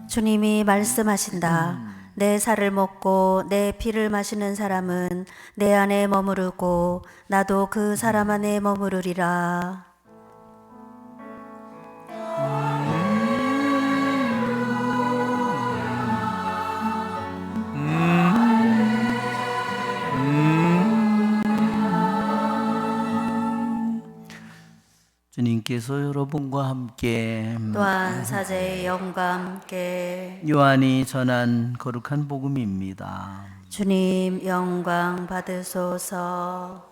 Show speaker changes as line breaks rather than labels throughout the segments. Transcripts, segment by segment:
주님이 말씀하신다. 내 살을 먹고 내 피를 마시는 사람은 내 안에 머무르고 나도 그 사람 안에 머무르리라.
주님께서 여러분과 함께
또한 사제의 영과 함께
요한이 전한 거룩한 복음입니다.
주님 영광 받으소서.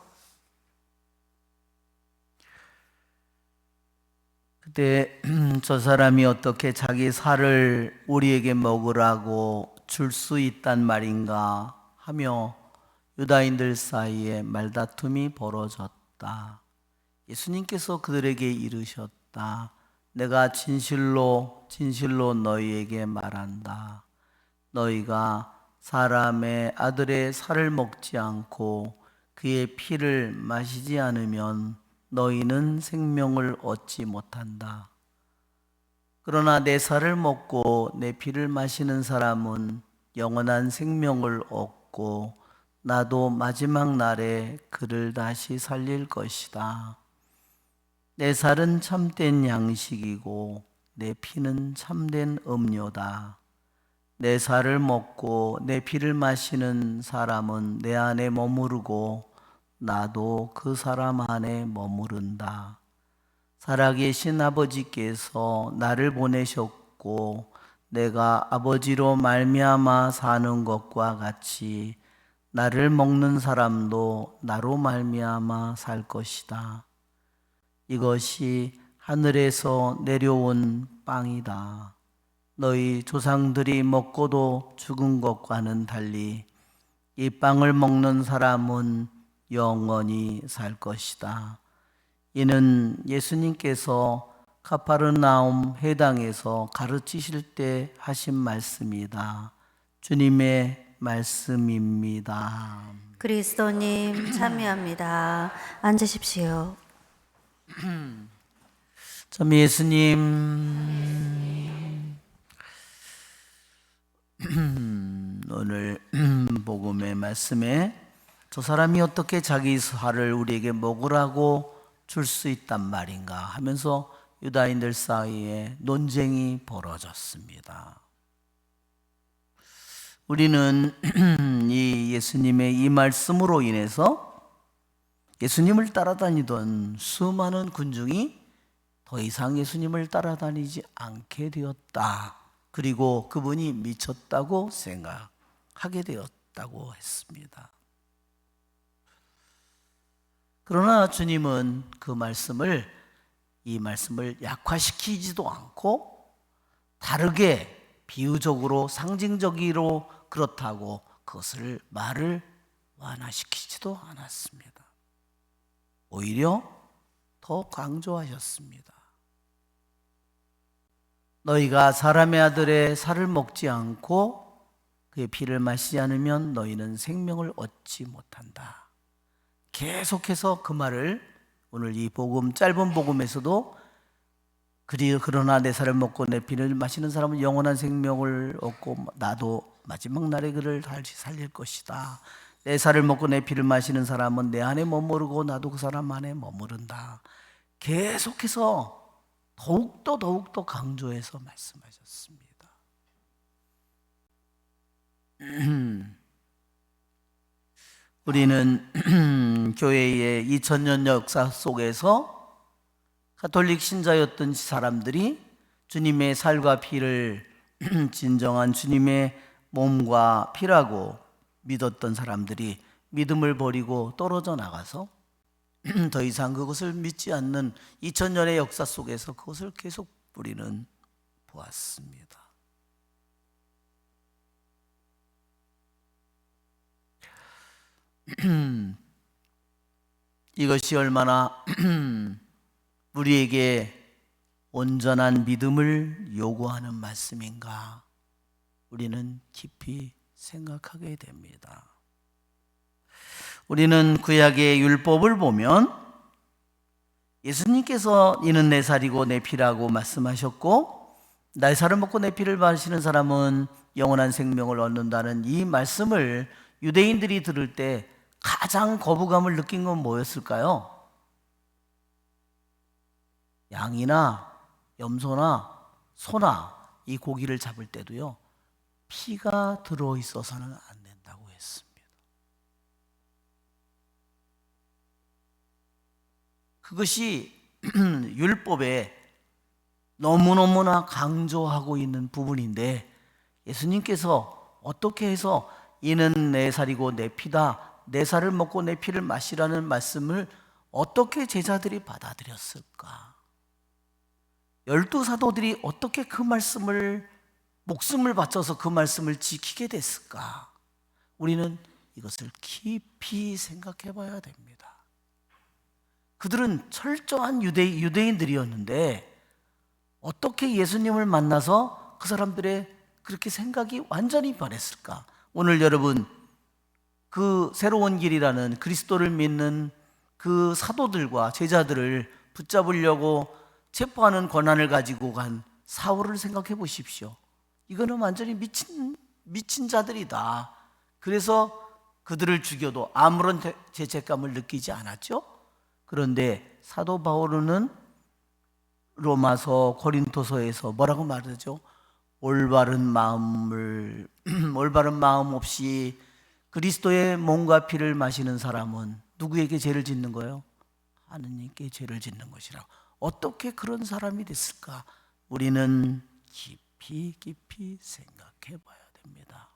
그때 저 사람이 어떻게 자기 살을 우리에게 먹으라고 줄 수 있단 말인가 하며 유다인들 사이에 말다툼이 벌어졌다. 예수님께서 그들에게 이르셨다. 내가 진실로 너희에게 말한다. 너희가 사람의 아들의 살을 먹지 않고 그의 피를 마시지 않으면 너희는 생명을 얻지 못한다. 그러나 내 살을 먹고 내 피를 마시는 사람은 영원한 생명을 얻고 나도 마지막 날에 그를 다시 살릴 것이다. 내 살은 참된 양식이고 내 피는 참된 음료다. 내 살을 먹고 내 피를 마시는 사람은 내 안에 머무르고 나도 그 사람 안에 머무른다. 살아계신 아버지께서 나를 보내셨고 내가 아버지로 말미암아 사는 것과 같이 나를 먹는 사람도 나로 말미암아 살 것이다. 이것이 하늘에서 내려온 빵이다. 너희 조상들이 먹고도 죽은 것과는 달리 이 빵을 먹는 사람은 영원히 살 것이다. 이는 예수님께서 가파르나움 회당에서 가르치실 때 하신 말씀이다. 주님의 말씀입니다.
그리스도님 참여합니다. 앉으십시오.
참 예수님, 오늘 복음의 말씀에 저 사람이 어떻게 자기 살을 우리에게 먹으라고 줄 수 있단 말인가 하면서 유다인들 사이에 논쟁이 벌어졌습니다. 우리는 이 예수님의 이 말씀으로 인해서 예수님을 따라다니던 수많은 군중이 더 이상 예수님을 따라다니지 않게 되었다. 그리고 그분이 미쳤다고 생각하게 되었다고 했습니다. 그러나 주님은 이 말씀을 약화시키지도 않고 다르게 비유적으로 상징적으로 그렇다고 그것을 말을 완화시키지도 않았습니다. 오히려 더 강조하셨습니다. 너희가 사람의 아들의 살을 먹지 않고 그의 피를 마시지 않으면 너희는 생명을 얻지 못한다. 계속해서 그 말을 오늘 이 복음, 짧은 복음에서도 그러나 내 살을 먹고 내 피를 마시는 사람은 영원한 생명을 얻고 나도 마지막 날에 그를 다시 살릴 것이다. 내 살을 먹고 내 피를 마시는 사람은 내 안에 머무르고 나도 그 사람 안에 머무른다. 계속해서 더욱더 강조해서 말씀하셨습니다. 우리는 교회의 2000년 역사 속에서 가톨릭 신자였던 사람들이 주님의 살과 피를 진정한 주님의 몸과 피라고 믿었던 사람들이 믿음을 버리고 떨어져 나가서 더 이상 그것을 믿지 않는 2000년의 역사 속에서 그것을 계속 우리는 보았습니다. 이것이 얼마나 우리에게 온전한 믿음을 요구하는 말씀인가 우리는 깊이 생각하게 됩니다. 우리는 구약의 율법을 보면 예수님께서 이는 내 살이고 내 피라고 말씀하셨고, 나의 살을 먹고 내 피를 마시는 사람은 영원한 생명을 얻는다는 이 말씀을 유대인들이 들을 때 가장 거부감을 느낀 건 뭐였을까요? 양이나 염소나 소나 이 고기를 잡을 때도요, 피가 들어있어서는 안 된다고 했습니다. 그것이 율법에 너무너무나 강조하고 있는 부분인데, 예수님께서 어떻게 해서 이는 내 살이고 내 피다, 내 살을 먹고 내 피를 마시라는 말씀을 어떻게 제자들이 받아들였을까? 12사도들이 어떻게 그 말씀을, 목숨을 바쳐서 그 말씀을 지키게 됐을까? 우리는 이것을 깊이 생각해 봐야 됩니다. 그들은 철저한 유대인들이었는데 어떻게 예수님을 만나서 그 사람들의 그렇게 생각이 완전히 변했을까? 오늘 여러분, 그 새로운 길이라는 그리스도를 믿는 그 사도들과 제자들을 붙잡으려고 체포하는 권한을 가지고 간 사울을 생각해 보십시오. 이거는 완전히 미친 자들이다. 그래서 그들을 죽여도 아무런 죄책감을 느끼지 않았죠. 그런데 사도 바울은 로마서, 고린토서에서 뭐라고 말하죠? 올바른 마음 없이 그리스도의 몸과 피를 마시는 사람은 누구에게 죄를 짓는 거예요? 하느님께 죄를 짓는 것이라고. 어떻게 그런 사람이 됐을까? 우리는 깊이 생각해 봐야 됩니다.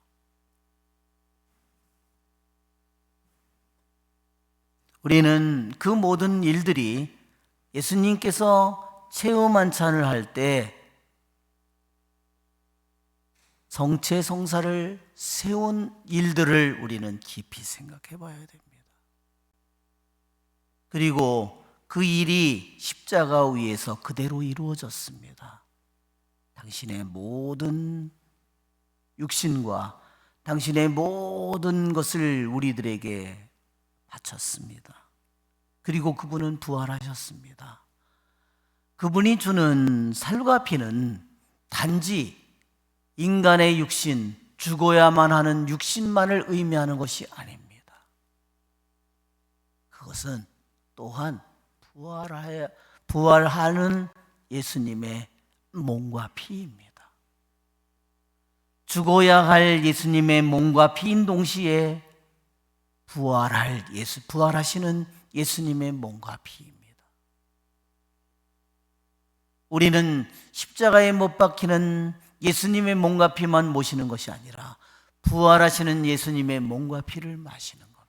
우리는 그 모든 일들이 예수님께서 최후 만찬을 할 때 성체성사를 세운 일들을 우리는 깊이 생각해 봐야 됩니다. 그리고 그 일이 십자가 위에서 그대로 이루어졌습니다. 당신의 모든 육신과 당신의 모든 것을 우리들에게 바쳤습니다. 그리고 그분은 부활하셨습니다. 그분이 주는 살과 피는 단지 인간의 육신, 죽어야만 하는 육신만을 의미하는 것이 아닙니다. 그것은 또한 부활하는 예수님의 몸과 피입니다. 죽어야 할 예수님의 몸과 피인 동시에 부활하시는 예수님의 몸과 피입니다. 우리는 십자가에 못 박히는 예수님의 몸과 피만 모시는 것이 아니라 부활하시는 예수님의 몸과 피를 마시는 겁니다.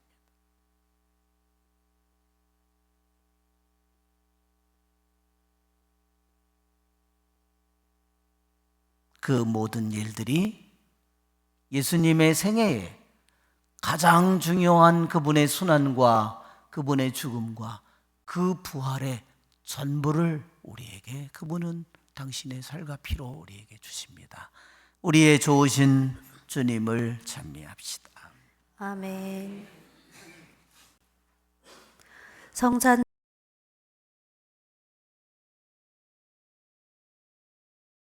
그 모든 일들이 예수님의 생애에 가장 중요한 그분의 순환과 그분의 죽음과 그 부활의 전부를 우리에게, 그분은 당신의 살과 피로 우리에게 주십니다. 우리의 좋으신 주님을 찬미합시다.
아멘. 성찬